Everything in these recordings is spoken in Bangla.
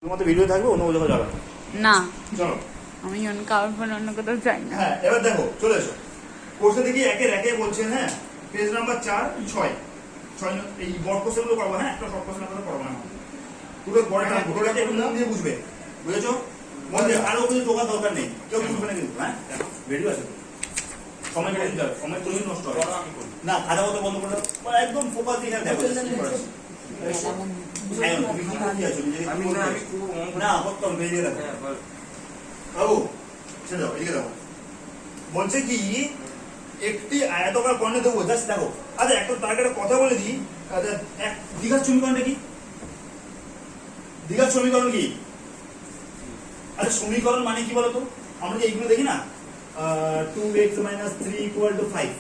তোমাদের ভিডিও থাকবে, অন্য কোথাও যাবে না। চলো আমি কারোর ফোন অন্য কোথাও যাই না। হ্যাঁ, এবার দেখো চলে এসো কোর্সে দেখি একের একে বলছে। হ্যাঁ, পেজ নাম্বার 4 6 এই বড় কোশ্চেন গুলো করবো। হ্যাঁ, একটা শর্ট কোশ্চেন আপনাদের করবো না, পুরো বড়টা পুরোটাকে একটু মন দিয়ে বুঝবে, বুঝেছো? মন দিয়ে, কারো কিছু টোকার দরকার নেই, কেউ বুঝবে না কিন্তু। হ্যাঁ, ভিডিও আছে তো, সময় কেটে দিতে হবে, সময় তুলে নষ্ট হবে না। খাতা কথা বন্ধ করে দাও, একদম ফোকাস দিয়ে এখানে দেখো। বলছে কি একটি আয়তকার কর্ণে দেবো। জাস্ট দেখো, আচ্ছা একটা তার একটা কথা বলে দিই। দ্বিঘাত সমীকরণটা কি? দ্বিঘাত সমীকরণ কি? আচ্ছা সমীকরণ মানে কি বলতো? আমরা যে এইগুলো দেখি না, 2x - 3 = 5,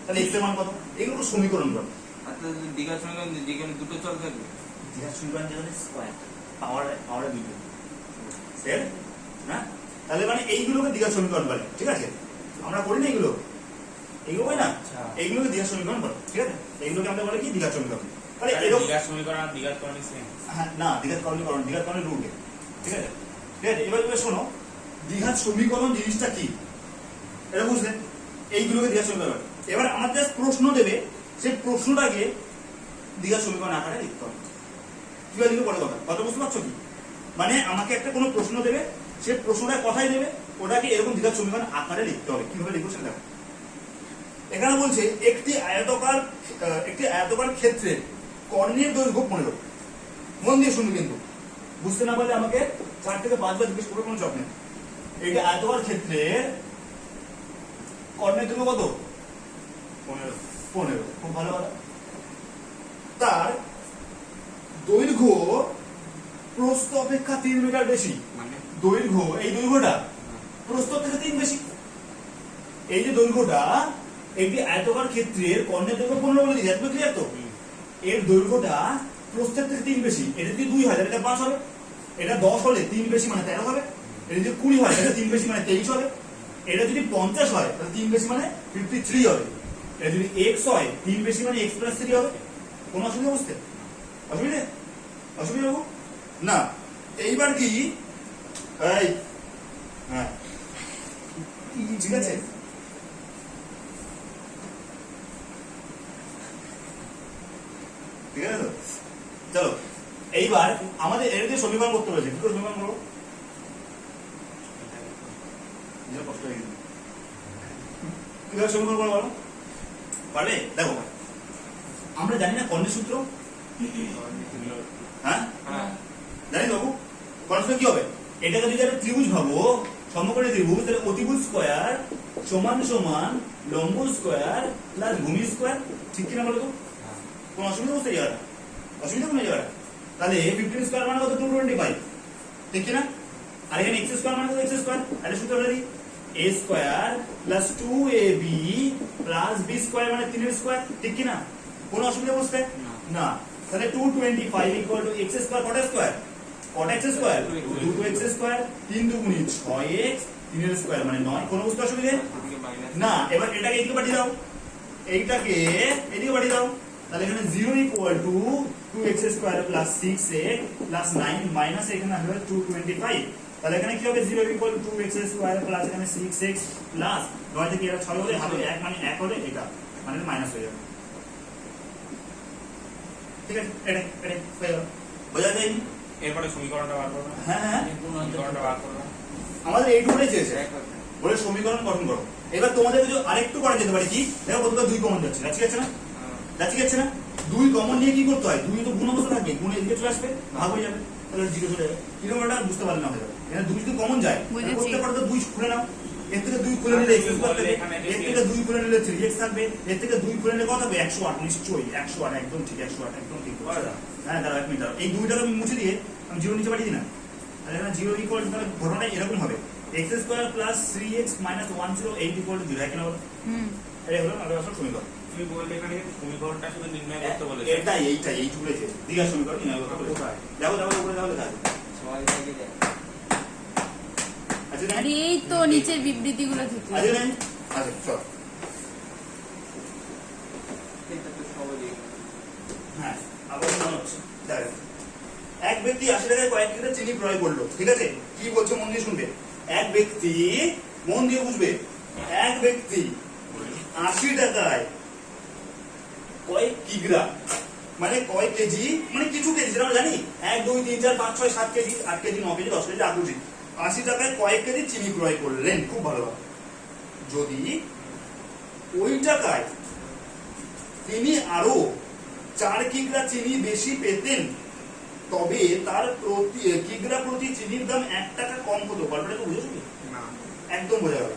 তাহলে x এর মান কত? এগুলো সমীকরণ বলে। আচ্ছা দ্বিঘাত সমীকরণ যেখানে দুটো চল থাকবে, দ্বিঘাত সমীকরণ যেখানে স্কয়ার পাওয়ার দুটো সেট না, তাহলে মানে এইগুলোকে দ্বিঘাত সমীকরণ বলে। ঠিক আছে, আমরা করি না এগুলো করি না, এইগুলোকে দ্বিঘাত সমীকরণ বলে। ঠিক আছে, এইগুলোকে আমরা বলে কি দ্বিঘাত সমীকরণ। তাহলে এরকম দ্বিঘাত সমীকরণ আর দ্বিঘাত করণ সেম। হ্যাঁ, না দ্বিঘাত করণের রুট। ঠিক আছে, ঠিক আছে। এবার শোনো, দ্বিঘাত সমীকরণ জিনিসটা কি এটা বুঝলে, এইগুলোকে দ্বিঘাত সমীকরণ। এবার আমার জাস্ট প্রশ্ন দেবে, সেই প্রশ্নটাকে দ্বিঘাত সমীকরণ আকারে লিখতে হবে। কিভাবে লিখে পরে কথা বুঝতে পারছো কি? মানে আমাকে একটা কোনো প্রশ্ন দেবে, সে প্রশ্নটা কথাই দেবে, ওটাকে এরকম দ্বিঘাত সমীকরণ আকারে লিখতে হবে। কিভাবে লিখবো সেটা দেখো। এখানে বলছে একটি আয়তকার ক্ষেত্রে কর্ণের দৈর্ঘ্য 15। মন দিয়ে শুনবে, কিন্তু বুঝতে না পারলে আমাকে 4 থেকে 5 বার জিজ্ঞেস করবে, কোনো চাপ নেই। এইটা আয়তকার ক্ষেত্রে কর্ণের দৈর্ঘ্য কত? 15। খুব ভালো কথা। তার দৈর্ঘ্য প্রস্থ অপেক্ষা 3 মিটার বেশি। মানে দৈর্ঘ্য, এই দৈর্ঘ্যটা প্রস্থ থেকে 3 বেশি। এই যে দৈর্ঘ্যটা, একটি আয়তকার ক্ষেত্রের কর্ণের দৈর্ঘ্য 15 বলে দিয়েছে, একদম ক্লিয়ার তো? এর দৈর্ঘ্যটা প্রস্থের থেকে 3 বেশি। এটা যদি 2 হয় এটা 5 হবে। এটা 10 হলে 3 বেশি মানে 13 হবে। এটা যদি 20 হয় এটা 3 বেশি মানে 23 হবে। এটা যদি 50 হয় তাহলে 3 বেশি মানে 53 হবে। এটা যদি x হয় 3 বেশি মানে x + 3 হবে। কোনো অসুবিধা বুঝতে? অসুবিধা হবো না। এইবার কি এই হ্যাঁ ঠিক আছে, ঠিক আছে তো? চলো এইবার আমাদের এর যে সমীকরণ করতে হয়েছে, কি করে সমীকরণ করবো? কষ্ট হয়ে গেছে, কিভাবে সমীকরণ করবো বলো? পারবে? দেখো, আমরা জানি না কর্ণের সূত্র? হ্যাঁ জানি বাবু। কর্ণের সূত্র কি হবে? এটাকে যদি একটা ত্রিভুজ ভাবো, সমকোণী ত্রিভুজ, তাহলে অতিভুজ স্কয়ার সমান সমান লম্ব স্কয়ার প্লাস ভূমি স্কয়ার। ঠিক কিনা বলো তো? কোনো অসুবিধা বুঝতে জায়গাটা? অসুবিধা কোনো জায়গাটা? তাহলে 15 স্কয়ার মানে কত? 225। ঠিক কিনা? আর এখানে x স্কয়ার মানে কত? x square. আরে সূত্র বলে দিই, a square plus 2ab plus b square মানে 3 এর স্কয়ার। ঠিক কিনা? কোনো অসুবিধা বুঝতে? না। তাহলে 225 ইকুয়াল টু x স্কয়ার কত স্কয়ার? কত x স্কয়ার? 2x square. 3 দুগুণে 6x, 3 এর স্কয়ার মানে 9। কোনো বুঝতে অসুবিধা না। এবার এটাকে এদিকে পাঠিয়ে দাও, এইটাকে এদিকে পাঠিয়ে দাও। তাহলে এখানে 0 equal to 2x square plus 6x plus 9 minus এখানে আসবে 225। তাহলে এখানে কি হবে? 0 equal to 2x square plus এখানে 6x প্লাস 9 থেকে এটা 6 হলে হাতে 1 মানে 1 হলে এটা মানে মাইনাস হয়ে যাবে। ঠিক আছে, এটা বোঝা যায়নি? এরপরে সমীকরণটা বার করব। হ্যাঁ, সমীকরণটা বার করব। আমাদের এইটুকুই চেয়েছে, বলে সমীকরণ গঠন করো। এবার তোমাদের যদি আরেকটু করা যেতে পারে কি, দেখো প্রথমে 2 কমন যাচ্ছে, যাচ্ছে না? যাচ্ছে না? 2 কমন নিয়ে কি করতে হয়? 2 তো গুণ অবস্থা থাকবে, গুণ এদিকে চলে আসবে, ভাগ হয়ে যাবে, তাহলে 0 চলে যাবে। কিরকম এটা বুঝতে পারলে না হয়ে যাবে। এখানে 2 যদি কমন যায়, করতে পারো তো 2 খুলে নাও। এর থেকে 2 খুলে নিলে x থাকবে, এর থেকে 2 খুলে নিলে 3x থাকবে, এর থেকে 2 খুলে নিলে কত হবে? 108। নিশ্চয়ই 108, একদম ঠিক, 108 একদম ঠিক। হ্যাঁ দাঁড়াও 1 মিনিট দাঁড়াও, এই 2টাকে আমি মুছে দিয়ে আমি 0 নিচে পাঠিয়ে দিই না। তাহলে এখানে 0 ইকুয়াল টু, তাহলে ঘটনাটা এরকম হবে, x square plus 3x minus 108 equal to 0। কেন বলো? এটা হলো আমাদের আসল সমীকরণ। তুমি বললে এখানে সমীকরণটা শুধু নির্ণয় করতে বলেছো। এইটুকু বলেছে, দ্বিঘাত সমীকরণ নির্ণয় করতে বলেছে। দেখো উপরে দেখো লেখা আছে। আচ্ছা আরে এই তো নিচের বিবৃতিগুলো থেকে। আচ্ছা নাই, আচ্ছা চল। হ্যাঁ, আবার মনে হচ্ছে এক ব্যক্তি 80 টাকায় কয়েক লিটার চিনি ক্রয় করলো, ঠিক আছে? কি বলছে মন দিয়ে শুনবে। এক ব্যক্তি, মন দিয়ে বুঝবে, এক ব্যক্তি 80 টাকায় কয়েক কিগ্রা মানে কয়েক কেজি, মানে কিছু কেজি, যেটা আমরা জানি 1 2 3 4 5 6 7 KG 8 KG 9 KG 10 KG 8 KG, 80 টাকায় কয়েক কেজি চিনি ক্রয় করলেন। খুব ভালো। যদি ওই টাকায় তিনি আরো 4 কিগ্রা চিনি বেশি পেতেন, তবে তার প্রতি কিগ্রা প্রতি চিনির দাম 1 টাকা কম হতো। গল্পটা তো বুঝেছো? না একদম বোঝা গেল,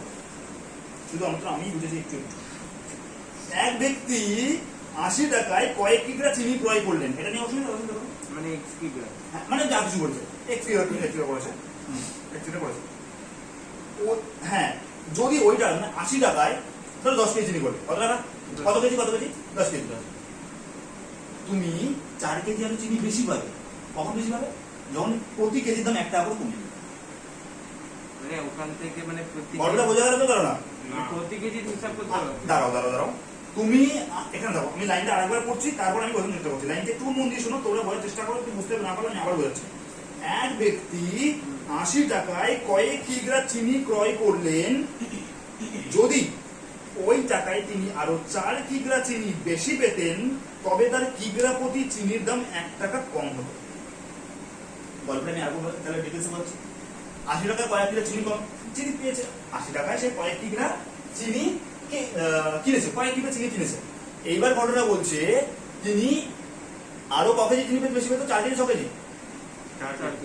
শুধু আমি বুঝেছি একটু। এক ব্যক্তি 80 টাকায় কয়েক কিগ্রা চিনি ক্রয় করলেন, এটা নিয়ে অসুবিধা হবে? মানে এক্স কি হ্যাঁ, মানে যা কিছু বলছে এক্সিটা করেছে, এক্সিটা করেছে ও। হ্যাঁ, যদি ওইটা মানে 80 টাকায় ধরো 10 কেজি চিনি করবে, কত টাকা? কত কেজি? 10 কেজি। তুমি 4 কেজি আরো চিনি বেশি পাবে। কখন বেশি পাবে? যখন প্রতি কেজির দাম 1 টাকা করে কমে। মানে ওখান থেকে মানে প্রতি বড়টা বোঝা গেল তো? কারণ না প্রতি কেজি হিসাব করতে হবে। দাঁড়াও, তুমি এখানে দেখো, আমি লাইনটা আরেকবার পড়ছি, তারপর আমি বোঝানোর চেষ্টা করছি। লাইনটা একটু মন দিয়ে শোনো, তোমরা বোঝার চেষ্টা করো, তুমি বুঝতে না পারলে আমি আবার বোঝাচ্ছি। এক ব্যক্তি 80 টাকায় কয়েক কিগ্রা চিনি ক্রয় করলেন, যদি ওই টাকায় তিনি আরো 4 কিগ্রা চিনি বেশি পেতেন, তবে তার কিগ্রা প্রতি চিনির দাম 1 টাকা কম হতো। গল্পটা আমি আরেকবার তাহলে ডিটেলসে বলছি। 80 টাকায় কয়েক কিগ্রা চিনি কম চিনি পেয়েছে, 80 টাকায় সে কয়েক কিগ্রা চিনি কিনেছে, কয়েক কিগ্রা চিনি কিনেছে। এইবার ঘটনা বলছে তিনি আরো ক কেজি চিনি বেশি পেত? 4 কেজি 6 কেজি?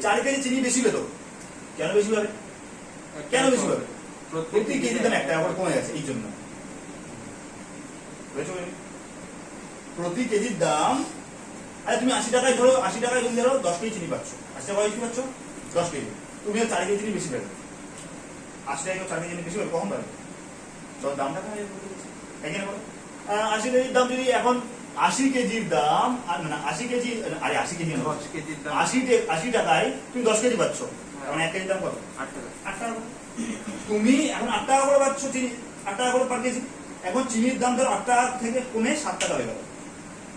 4 কেজি চিনি বেশি পেত। কেন বেশি পাবে? কেন বেশি পাবে? প্রতি কেজির দাম 1 টাকা করে কমে গেছে, এই জন্য। প্রতি কেজির দাম, আরে তুমি 80 টাকায় ধরো, 80 টাকায় তুমি ধরো 10 কেজি চিনি পাচ্ছ, 80 টাকায় কি পাচ্ছ? 10 কেজি। তুমি 4 কেজি চিনি বেশি পাবে, 80 টাকায় 4 কেজি চিনি বেশি পাবে, কখন পাবে? তোর দামটা এখানে বলো। 80 কেজির দাম যদি এখন 80 কেজির দাম, মানে 80 কেজি, আরে 80 কেজি 10 কেজির দাম 80 টাকায় তুমি 10 কেজি পাচ্ছ, কারণ 1 কেজির দাম কত? 8 টাকা। 8 টাকা। তুমি এখন 8 টাকা করে পাচ্ছ চিনি, 8 টাকা করে পার কেজি। এখন চিনির দাম ধরো 8 টাকা থেকে কমে 7 টাকা হয়ে গেল,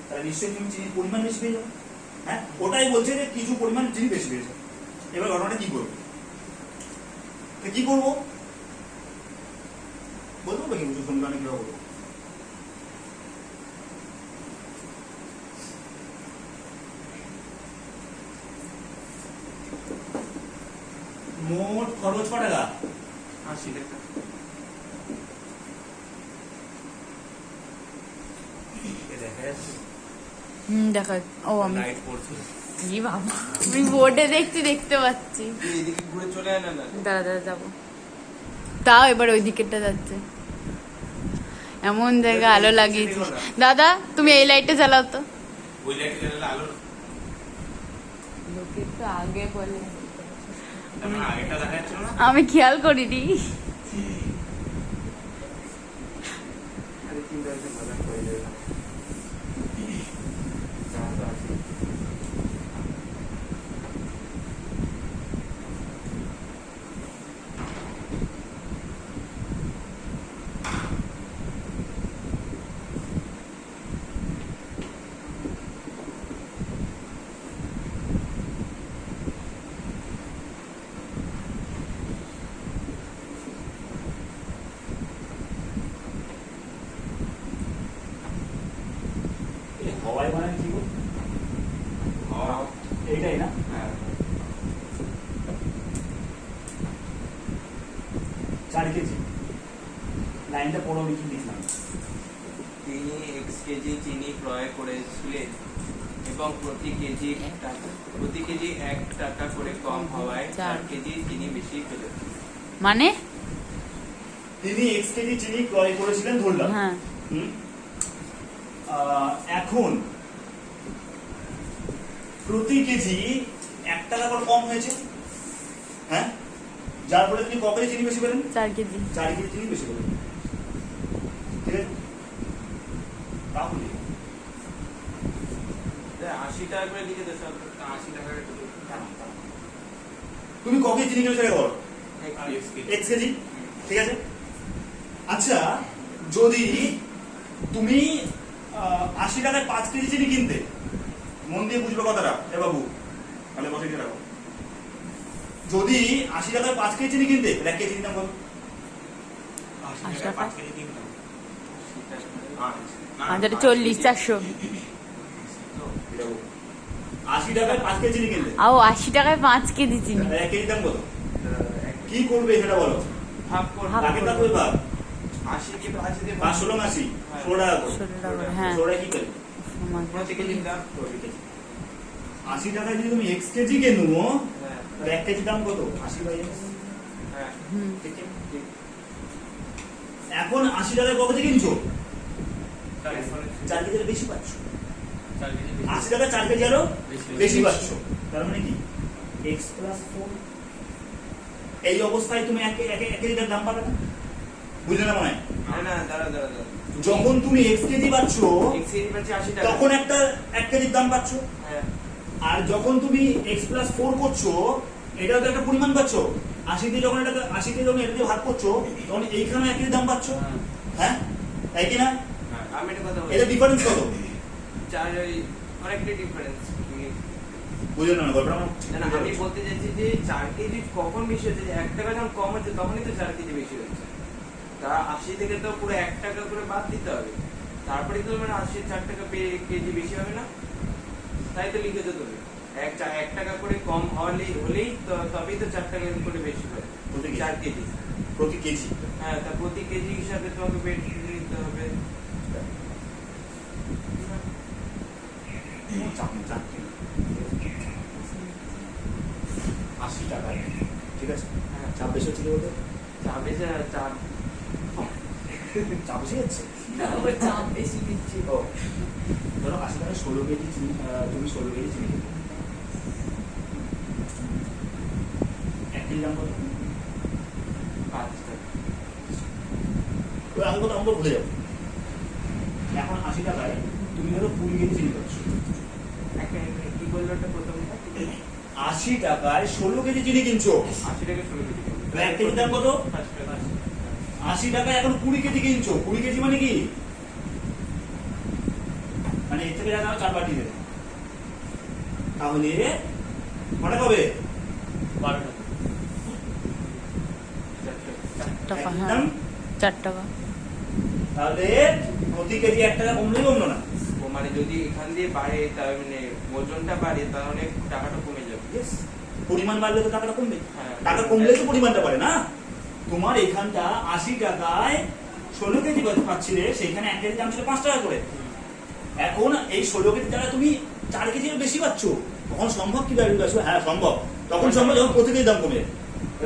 তাহলে নিশ্চয়ই তুমি চিনির পরিমাণ বেশি পেয়ে যাবে। হ্যাঁ, ওটাই বলছে যে কিছু পরিমাণ চিনি বেশি পেয়েছে। এবার ঘটনাটা কি করবো? কি করবো বলবো নাকি? বুঝো সমীকরণে কিভাবে বলবো? মোট খরচ ক টাকা? 80 টাকা। দেখা যাচ্ছে দেখা। ও আমি লাইট পড়ছে। কি বাবা, আমি বোর্ডে দেখতে পাচ্ছি। তুই এদিকে ঘুরে চলে আয় না না। দাঁড়া যাবো, তাও এবার ওই দিকেরটা যাচ্ছে, এমন জায়গা আলো লাগিয়েছিস। দাদা তুমি এই লাইটটা জ্বালাও তো। ওই লাইটে জ্বালালে আলো লোকের তো আগে বলে, আমার আগেটা দেখা যাচ্ছিল না। আমি খেয়াল করিনি। আরে চিন্তা হচ্ছে ভালো করে যাবে না। যা আছে হওয়াই মানে কি গো? এইটাই না? হ্যাঁ 4 কেজি। লাইনটা পড়ো, আমি কি লিখলাম? তিনি x কেজি চিনি ক্রয় করেছিলেন এবং প্রতি কেজি 1 টাকা করে কম হওয়ায় 4 কেজি চিনি বেশি পেলেন। মানে তিনি x কেজি চিনি ক্রয় করেছিলেন ধরলাম। হ্যাঁ, হুম? এখন প্রতি কেজি 1 টাকা করে কম হয়েছে, হ্যাঁ, যার ফলে তিনি ক কেজি চিনি বেশি পেলেন? 4 কেজি। 4 কেজি চিনি বেশি পেলেন, ঠিক আছে? তাহলে 80 টাকা করে লিখে দে সব। 80 টাকা করে তুমি ক কেজি চিনি কিনেছো সেটা বলো। আর এক্স কি? x কেজি, ঠিক আছে? আচ্ছা, যদি তুমি 80 টাকায় 5 কেজি চিনি কিনতে, মন দিয়ে বুঝবে কথাটা এ বাবু, তাহলে বসে দিয়ে রাখো। যদি 80 টাকায় 5 কেজি চিনি কিনতে তাহলে 1 কেজি দাম কত? 80 টাকা 5 কেজি কিনতাম। আমাদের 40 400 80 টাকায় 5 কেজি চিনি কিনতে আও 80 টাকায় 5 কেজি চিনি। তাহলে 1 কেজি দাম কত? কি করবে সেটা বলো। ভাগ করব ভাগ তাকে দাম কই ভাগ? 80 কে 5 দিয়ে 5 16 80 16 টাকা করে। 16 টাকা করে, হ্যাঁ 16 কি করে? প্রতি কেজি দাম 80 টাকায় যদি তুমি x কেজি কেনো হ্যাঁ তাহলে 1 কেজি দাম কত? 80 বাই x। হ্যাঁ হুম ঠিক আছে? এখন 80 টাকায় কত কেজি কিনছো? 4 কেজি বেশি পাচ্ছ। 80 টাকা 4 কেজি আরো বেশি পাচ্ছ। তার মানে কি x 4 এই অবস্থায় তুমি 1 কেজির দাম পাবে না। বুঝলে না মনে হয়? না দাঁড়া যখন তুমি x কেজি পাচ্ছ এক কেজি পাচ্ছি 80 টাকা তখন একটা 1 কেজির দাম পাচ্ছ। হ্যাঁ আর যখন তুমি x 4 করছো এটাও তো একটা পরিমাণ পাচ্ছ। 80 দিয়ে যখন এটা 80 দিয়ে যখন এটা দিয়ে ভাগ করছো তখন এইখানে 1 কেজি দাম পাচ্ছ। হ্যাঁ তাই কি না? আমি একটা কথা বলি এটা ডিফারেন্স কত? চার ওই অনেকটা ডিফারেন্স বুঝলেন না গল্পটা আমার? না আমি বলতে চাইছি যে 4 কেজি কখন বেশি হচ্ছে যে 1 টাকা যখন কম হচ্ছে তখনই তো 4 কেজি বেশি হচ্ছে। তা 80 থেকে তো পুরো 1 টাকা করে বাদ দিতে হবে, তারপরে তো মানে 80 4 টাকা কেজি বেশি হবে না, তাই তো লিখেছো তুমি 1 টাকা করে কম হলেই তো তবেই তো 4 টাকা করে বেশি হবে প্রতি কেজি। 4 কেজি। প্রতি কেজি। হ্যাঁ তা প্রতি কেজি হিসাবে তোমাকে বেড দিতে হবে। চাপ নেই, চাপ নেই। 80 টাকায় ঠিক আছে। হ্যাঁ চাপ বেশি হচ্ছে কি বলতো? চাপ বেশি চাপ চাপ বেশি যাচ্ছে। চাপ বেশি দিচ্ছি। ও ধরো 80 টাকায় 16 কেজি চিনি, তুমি 16 কেজি চিনি কিনবে। 1 কেজি দাম কত? 5 টাকা। ওই আগে কত আমরা ভুলে যাবো। এখন 80 টাকায় তুমি ধরো 20 কেজি চিনি পাচ্ছ। কি বললো ওটা প্রথমটা? 80 টাকায় 16 কেজি চিনি কিনছো। 80 টাকা 16 কেজি। 1 কেজি দাম কত? 80 টাকায় এখন 20 কেজি কিনছো। 20 কেজি মানে কি? মানে এর থেকে টাকা 4 বাটি দেবে। তাহলে কটা হবে? 12 টাকা। টাকা, একদম। হ্যাঁ 4 টাকা। তাহলে প্রতি কেজি 1 টাকা কমলেই কমলো না। ও মানে যদি এখান দিয়ে বাড়ে তার মানে ওজনটা বাড়ে তাহলে টাকাটা কমে যাবে। Yes. পরিমাণ বাড়লে তো টাকাটা কমবে। হ্যাঁ। টাকা কমলে তো পরিমাণটা বাড়ে না। তোমার এখানটা 80 টাকায় 16 কেজি পাচ্ছিলে, সেখানে 1 কেজি দাম ছিল 5 টাকা করে। এখন এই 16 কেজি টাকা তুমি 4 কেজি বেশি পাচ্ছ, তখন সম্ভব কি ভ্যালু আসবে? হ্যাঁ সম্ভব। তখন সম্ভব যখন প্রতি কেজি দাম কমে।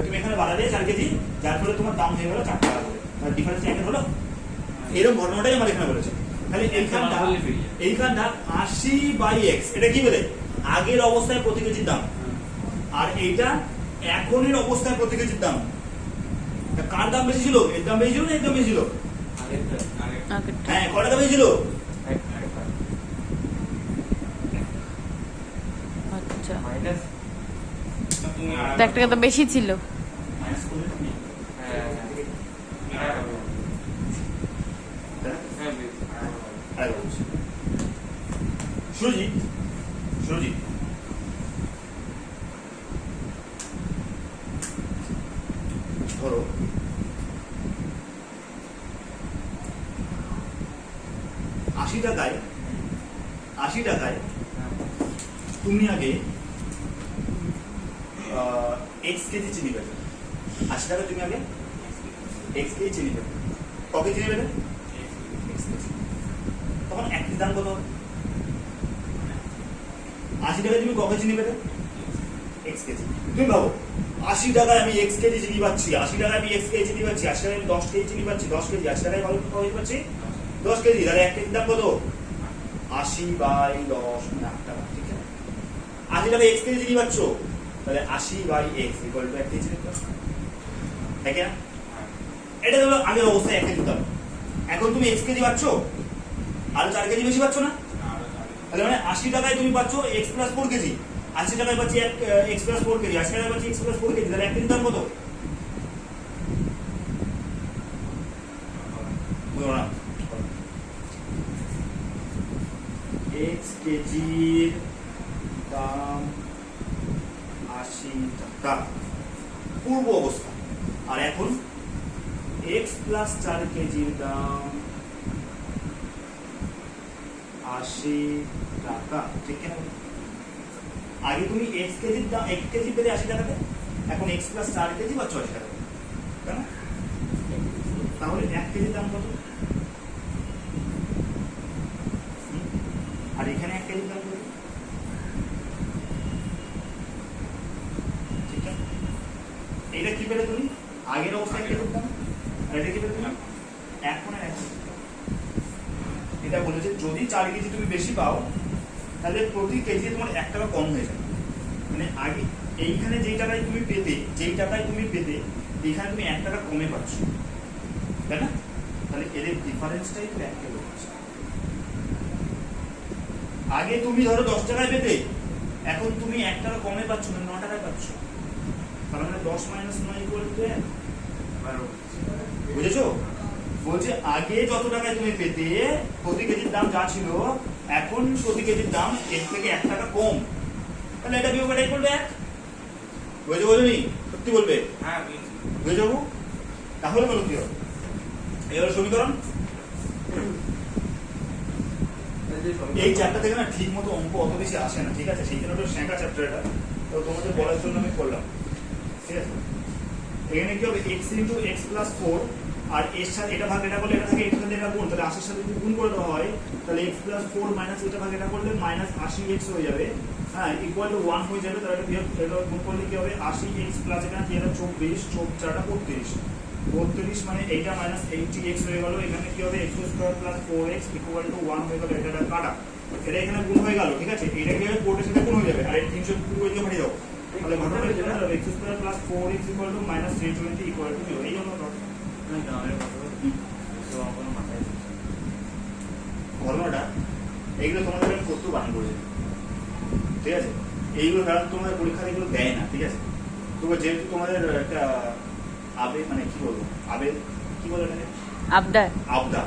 তুমি এখানে বাড়ালে 4 কেজি, যার ফলে তোমার দাম হয়ে গেল 4 টাকা করে। তার ডিফারেন্স এক হলো। এরকম ঘটনাটাই আমার এখানে বলেছে। তাহলে এইখানটা 80/x, এটা কি বলে? আগের অবস্থায় প্রতি কেজির দাম। আর এইটা এখনের অবস্থায় প্রতি কেজির দাম। তা কার দাম বেশি ছিল? এর দাম বেশি ছিল না এর দাম বেশি ছিল? আগেরটা আগেরটা। হ্যাঁ, কত টাকা বেশি ছিল? 1 টাকা আচ্ছা মাইনাস তো 1 টাকা তো বেশি ছিল। মাইনাস করলে তুমি হ্যাঁ হ্যাঁ আরেকবার বলছি। সুরজিৎ, ধরো আশি টাকায় তুমি আগে এক্স কেজি চিনি পেতে। 80 টাকা তুমি আগে এক্স কেজি চিনি পেতে। ক কেজি চিনি পেতে? X KG. তখন 1 কেজি দাম কত হবে? 80 টাকায় তুমি ক কেজি চিনি পেতে? X KG. তুমি ভাবো 80 টাকায় আমি এক্স কেজি চিনি পাচ্ছি, 80 টাকায় আমি এক্স কেজি চিনি পাচ্ছি, 80 টাকায় আমি 10 কেজি চিনি পাচ্ছি, 10 কেজি 80 টাকায় কত পাচ্ছি? 10 কেজি। তাহলে 1 কেজির দাম কত? 80/10 মানে 8 টাকা। ঠিক আছে? 80 টাকায় এক্স কেজি চিনি পাচ্ছ, তাহলে 80/x = 1 কেজি চিনি পাচ্ছ। তাই কি না? এটা হলো আগের অবস্থায় 1 কেজি দাম। এখন তুমি এক্স কেজি পাচ্ছ, আর 4 কেজি বেশি পাচ্ছ না? তাহলে মানে 80 টাকায় তুমি পাচ্ছ x + 4 কেজি, 80 টাকায় পাচ্ছি x + 4 কেজি, 80 টাকায় পাচ্ছি x + 4 কেজি। তাহলে 1 কেজি দাম কত? বুঝো না? x কেজির দাম 80 টাকা পূর্ব অবস্থা। আর এখন x প্লাস 4 কেজির দাম 80 টাকা, ঠিক কিনা? আগে তুমি x কেজির দাম 1 কেজি পেলে 80 টাকাতে, এখন x প্লাস 4 কেজি বা 60 টাকা, তাই না? তাহলে 1 কেজির দাম কত? আর এখানে 1 কেজির দাম কত? ঠিক আছে, এটা কি পেলে তুমি? আগের অবস্থায় 1 কেজির দাম, আর এটা কি পেলে তুমি? এখন 1 কেজি। এটা বলেছে যদি 4 কেজি তুমি বেশি পাও তাহলে প্রতি কেজি তোমার 1 টাকা কম হয়ে যাবে। মানে আগে এইখানে যেই টাকায় তুমি পেতে এখানে তুমি 1 টাকা কমে পাচ্ছ, তাই না? তাহলে এদের ডিফারেন্সটাই তো 1 টাকা হচ্ছে। আগে তুমি ধরো 10 টাকায় পেতে, এখন তুমি 1 টাকা কমে পাচ্ছ না, 9 টাকায় পাচ্ছ। তার মানে 10 মাইনাস 9 ইকুয়াল টু 1। বুঝেছো? বলছে আগে যত টাকায় তুমি পেতে প্রতি কেজির দাম যা ছিল, এখন প্রতি কেজির দাম এর থেকে 1 টাকা কম। তাহলে এটা বিয়োগ এটাই করবে 1। বুঝে বোঝনি? সত্যি বলবে? হ্যাঁ বুঝছি। বুঝে যাবো? তাহলে বলো কি হবে? এই হলো সমীকরণ। এই চ্যাপ্টার থেকে না ঠিক মতো অঙ্ক অত বেশি আসে না, ঠিক আছে? সেই জন্য একটু শেখা চ্যাপ্টার এটা, তো তোমাদের বলার জন্য আমি করলাম, ঠিক আছে? এখানে কি হবে? x ইন্টু এক্স প্লাস 4, আর এর সাথে এটা ভাগ এটা করলে এটা থাকে, এটার সাথে এটা গুণ, তাহলে 80 সাথে যদি গুণ করে দেওয়া হয় তাহলে x প্লাস 4 মাইনাস এটা ভাগ এটা করলে মাইনাস 80x হয়ে যাবে, হ্যাঁ, ইকুয়াল টু 1 হয়ে যাবে। তাহলে এটা গুণ করলে কি হবে? 80x প্লাস এখানে কি হবে? 24, 4 টা 32 মানে এইটা মাইনাস 80x হয়ে গেল। এখানে কি হবে? x square plus 4x equal to 1 হয়ে গেল। এটা কাটা, এটা এখানে গুণ হয়ে গেল, ঠিক আছে? এটা কি হবে? কোটের সাথে গুণ হয়ে যাবে, আর এই 320 দিয়ে পাঠিয়ে দাও। তাহলে ঘটনাটা কি হবে? x square plus 4x equal to minus 320 equal to 0। এই জন্য ঘটনাটা এইগুলো তোমাদের আমি করতে বারণ করেছি, ঠিক আছে? এইগুলো কারণ তোমাদের পরীক্ষা এগুলো দেয় না, ঠিক আছে? তবে যেহেতু তোমাদের একটা আবেগ, মানে কি বলবো, আবেগ কি বলে এটাকে? আবদার। আবদার।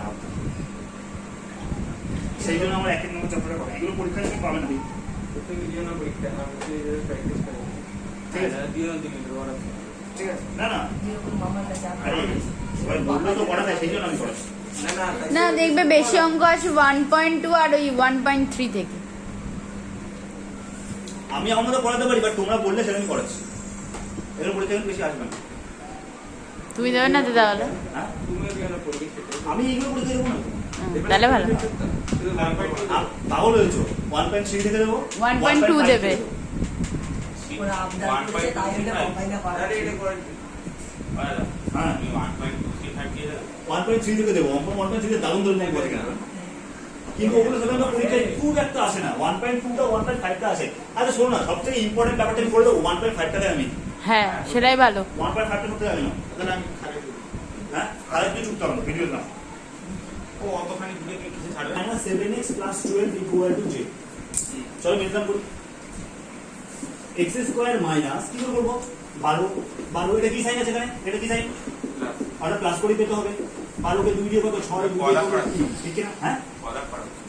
সেই জন্য আমার 1 নম্বর চ্যাপ্টারে কথা, এগুলো পরীক্ষা তুমি পাবে না, ঠিক আছে? না না, আরে সবাই বললে তো পড়া যায়, সেই জন্য আমি পড়াচ্ছি। না দেখবে বেশি অঙ্ক আসে 1.2 আর ওই 1.3 থেকে। আমি আমার মতো পড়াতে পারি, বাট তোমরা বললে সেটা আমি পড়াচ্ছি। এগুলো পরীক্ষা বেশি আসবে না। তুমি দেবে না তো তাহলে? হ্যাঁ, তুমি কেন পড়বি? আমি এগুলো পরীক্ষা দেবো না। তাহলে ভালো। তাহলে হয়েছো 1.3 থেকে দেবো, 1.2 দেবে। ওরা আবদার করেছে, তাই এটা কম্পাইলার করা আরে এটা করে হ্যাঁ, 1.3 থেকে দেবো। 1.3 থেকে দারুণ দারুণ অঙ্ক আছে কেন? কিন্তু ওগুলো সাধারণত পরীক্ষায় খুব একটা আসে না। 1.2টা 1.5টা আসে। আচ্ছা শোনো না, সবথেকে ইম্পর্টেন্ট ব্যাপারটা আমি করে দেবো। 1.5টাকে আমি হ্যাঁ সেটাই ভালো। 1.5টা করতে জানি না, তাহলে আমি হ্যাঁ খারাপ কিছু চুপচাপ না, ভিডিও না। ও অতখানি দূরে গিয়ে কিছু ছাড়বে না। Minus 7x plus 12 equal to j। চলো মিলতাম করি। x স্কয়ার মাইনাস কি করে বলবো? 12 এটা কি সাইন আছে এখানে? এটা কি সাইন? আমরা প্লাস করে পেতে হবে। 12 কে 2 দিয়ে কত? 6 এর 2 দিয়ে কত? ঠিক না? হ্যাঁ,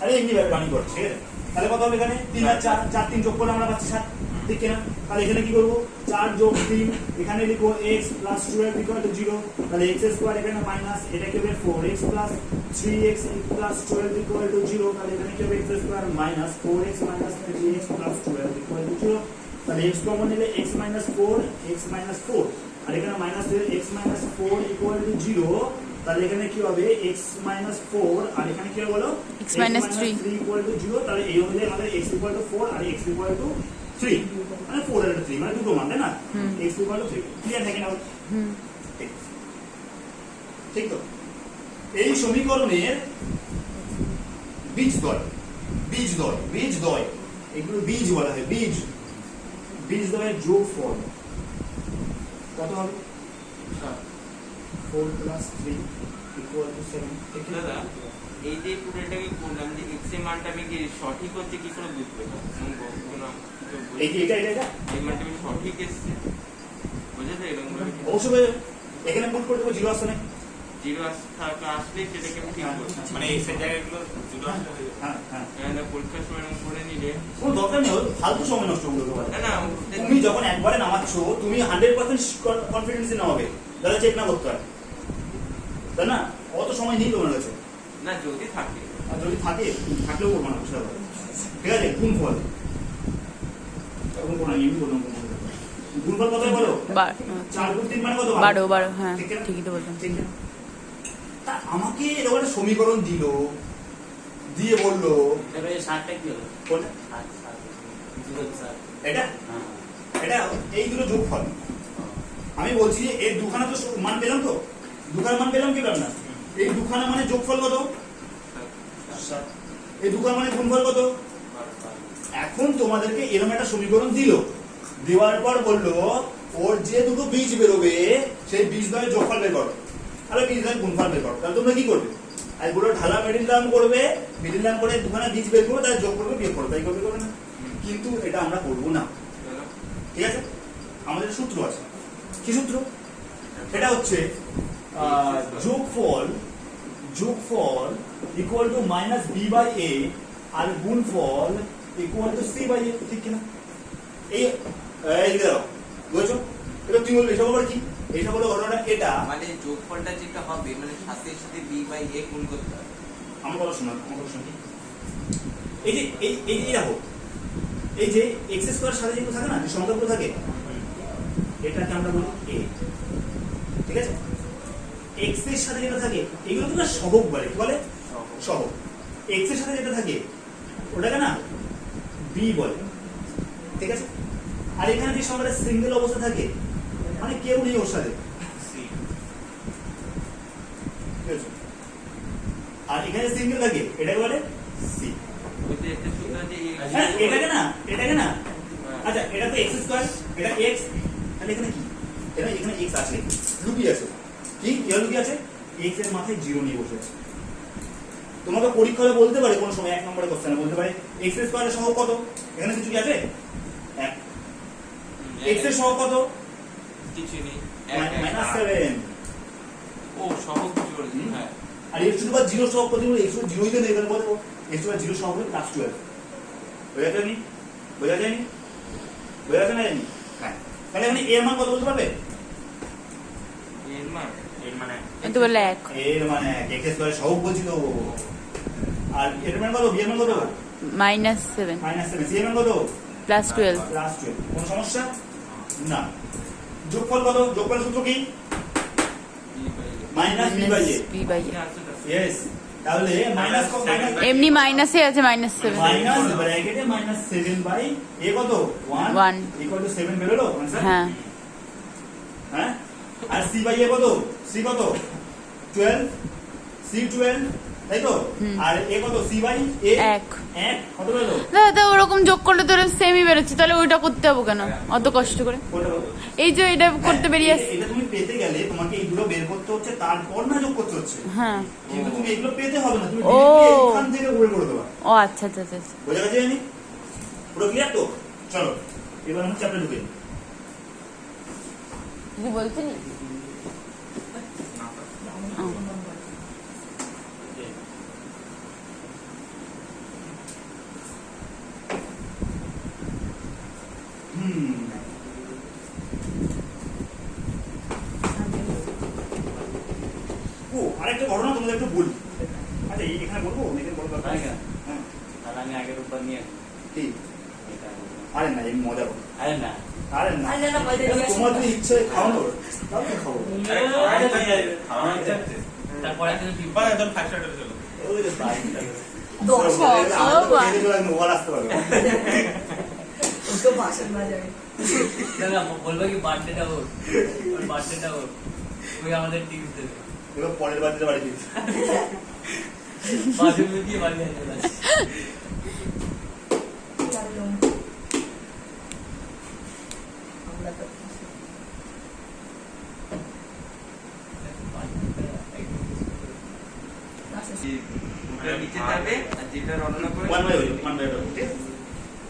আরে এমনি রানিং করছে, ঠিক আছে? তাহলে কত হবে এখানে? 3 আর 4, 4 3 যোগ করলে আমরা পাচ্ছি 7, ঠিক না? তাহলে এখানে কি করব? 4 যোগ 3, এখানে লিখো x প্লাস 12 ইকুয়াল টু 0। তাহলে x স্কয়ার এখানে মাইনাস, এটা কি হবে? 4x plus 3x plus 12 equal to 0। তাহলে এখানে কি হবে? x square minus 4x minus 3x plus 12 equal to 0। তাহলে x কমন নিলে x মাইনাস 4, x মাইনাস 4, আর এখানে মাইনাস দিলে x মাইনাস 4 ইকুয়াল টু 0। তাহলে এখানে কি হবে? x মাইনাস 4, আর এখানে কি হবে বলো? x minus 3 equal to 0। তাহলে এই অনুযায়ী আমাদের x ইকুয়াল টু 4 আর x ইকুয়াল টু 3, মানে 4 আর 3 মানে দুটো মান, তাই না? x ইকুয়াল টু 3 ক্লিয়ার থাকে না? ঠিক তো? এই সমীকরণের বীজদ্বয় এগুলো বীজ বলা হয়, বীজদ্বয়ের যোগফল কত হবে? 4 প্লাস 3 ইকুয়াল টু 7। ঠিক না? দাদা এই যে পুরোটাকে করলাম যে x এর মানটা আমি কি সঠিক হচ্ছে কি করে বুঝবো? এই যে এটা এই মানটা আমি সঠিক এসেছে, বুঝেছো? এরকম অবশ্যই এখানে পুট করে দেবো, 0 আসছে না? জিরো আসলে সেটাকে আমি ঠিক করছি মানে এক্স এর জায়গাগুলো দুটো আসলে হয়ে যাবে। হ্যাঁ হ্যাঁ এখানে পরীক্ষার সময় এরকম করে নিলে কোনো দরকার নেই ওর ফালতু সময় নষ্ট করতে পারে না না তুমি যখন একবারে নামাচ্ছ তুমি 100% কনফিডেন্সে নামাবে তাহলে চেক না করতে হয় তাই না অত সময় নেই তোমার কাছে না যদি থাকে আর যদি থাকে থাকলেও করবো না বুঝতে পারবে ঠিক আছে গুণ ফল এখন কোনো নিয়মই বললাম গুণ ফল কত বলো 4 গুণ 3 মানে কত 12 হ্যাঁ ঠিক আছে? ঠিকই তো বললাম ঠিক না তা আমাকে এরকম একটা সমীকরণ দিল দিয়ে বললো এবারে 60টা কি হলো? কোনটা? 60 এটা হ্যাঁ এটা এই দুটো যোগফল আমি বলছি যে এর দুখানা তো মান পেলাম তো দুখানা মান পেলাম কি পেলাম না এই দুখানা মানে যোগফল কত এই দুখানা মানে গুণফল কত এখন তোমাদেরকে এরকম একটা সমীকরণ দিল দেওয়ার পর বললো ওর যে দুটো বীজ বেরোবে সেই বীজ দ্বয়ের যোগফল বের করো তাহলে বীজ দ্বয়ের গুণফল বের করো তাহলে তোমরা কি করবে আর পুরো ঢালা মিডিল টার্ম করবে মিডিল টার্ম করে দুখানা বীজ বের করবে তার যোগ করবে বিয়োগ করবে তাই করবে না কিন্তু এটা আমরা করবো না ঠিক আছে আমাদের সূত্র আছে কি সূত্র এটা হচ্ছে যোগফল equal to minus B by A আর গুণফল equal to C by A ঠিক কিনা এই দাও বুঝছো এটা তুমি বলবে এটা বলবে কি এটা হলো ঘটনাটা এটা মানে যোগফলটা যেটা হবে মানে সাথে সাথে বি বাই এ গুণ করতে হবে আমার কথা শোনা এই যে এই দেখো এই যে এক্স স্কয়ার সাথে যেগুলো থাকে না যে সংখ্যাগুলো থাকে এটাকে আমরা বলি এ ঠিক আছে এক্স এর সাথে যেটা থাকে এগুলো তো না সহগ বলে কি বলে সহগ এক্স এর সাথে যেটা থাকে ওটাকে না বি বলে ঠিক আছে আর এখানে যে সংখ্যাটা সিঙ্গেল অবস্থা থাকে মানে কেউ নেই ওর সাথে ঠিক আছে? আর এখানে সিঙ্গেল থাকে এটাকে বলে সি ওইটা একটা সূত্র আছে হ্যাঁ এটাকে না আচ্ছা এটা তো এক্স স্কয়ার এটা এক্স তাহলে এখানে কি এখানে এক্স আছে লুকিয়ে আছে কি লুকিয়ে আছে এক্স এর মাথায় জিরো নিয়ে বসে আছে তোমাকে পরীক্ষায় বলতে পারে কোন সময় 1 নম্বরে কোশ্চেনে বলতে পারে এক্স এর স্কয়ারের সহগ কত এখানে কিছু কি আছে 1 এক্স এর সহগ কত কিছু নেই -7 ও সহগ কিছু বলছি হ্যাঁ আর x টু দি পাওয়ার 0 সহগ কত বলে x টু 0 ই তো নেই এখানে বলবো x টু দি পাওয়ার 0 সহগ হলো +12 বোঝা যায়নি বোঝা যায়নি হ্যাঁ তাহলে এখানে a এর মান কত বলতে পারবে এর মান এই তো বললে 1 এর মানে x এর স্কয়ার সহগ বলছি তো আর এর মান কত b এর মান কত -7 -7 c এর মান কত +12 +12 কোন সমস্যা না যোগফল কত যোগফল সূত্র কি b by a -b/a b/a yes তাহলে মাইনাস কত এমনি মাইনাসে আছে -7 মাইনাস ব্র্যাকেটে -7/a কত 1 ইকুয়াল টু 7 বেরোলো आंसर হ্যাঁ হ্যাঁ আর c/a কত c কত 12 c12 তাই তো আর a কত c/a 1 1 কত বেরোলো দাদা ওরকম যোগ করলে তো সেমই বেরোচ্ছে তাহলে ওইটা করতে হবে কেন অত কষ্ট করে কোনটা বলো? এই যে এটা করতে বেরিয়ে আসছে এটা তুমি পেতে গেলে তোমাকে এইগুলো বের করতে হচ্ছে তারপর না যোগ করতে হচ্ছে হ্যাঁ কিন্তু তুমি এগুলো পেতে হবে না তুমি ও। directly এখান থেকে বের করে দেবা ও আচ্ছা আচ্ছা আচ্ছা আচ্ছা। বোঝা গেছে জানি পুরো ক্লিয়ার তো চলো এবার আমরা চ্যাপ্টার ঢুকে যাই। দিদি বলছিনি ও আরেকটা ঘটনা তোমাদের একটু বলি আচ্ছা এখানে বলবো এখানে বলবো তাই না? হ্যাঁ তাহলে আমি আগের উপর নিয়ে আসবো। কি এটা বলবো। আরে না এই মজা করো আরে না আরে না আরে না, মজা নিয়ে আসো। তোমার যদি ইচ্ছে খাওয়ানোর তাহলে তো খাবো তারপরে কিন্তু বা একদম 5 স্টার চলো ওই যে তাই দশ মোবাইল আসতে পারবে उसको भाषण में जाए দাদা বলবো কি বার্থডেটা ওর বার্থডেটা ওর ওই আমাদের টিপস দেবে এবার পরের বাড়িতে বাড়ি দিচ্ছি বাথরুমে গিয়ে বাড়ি আসবে ওটা নিচে যাবে আর যেটা রটনা করে one by one by one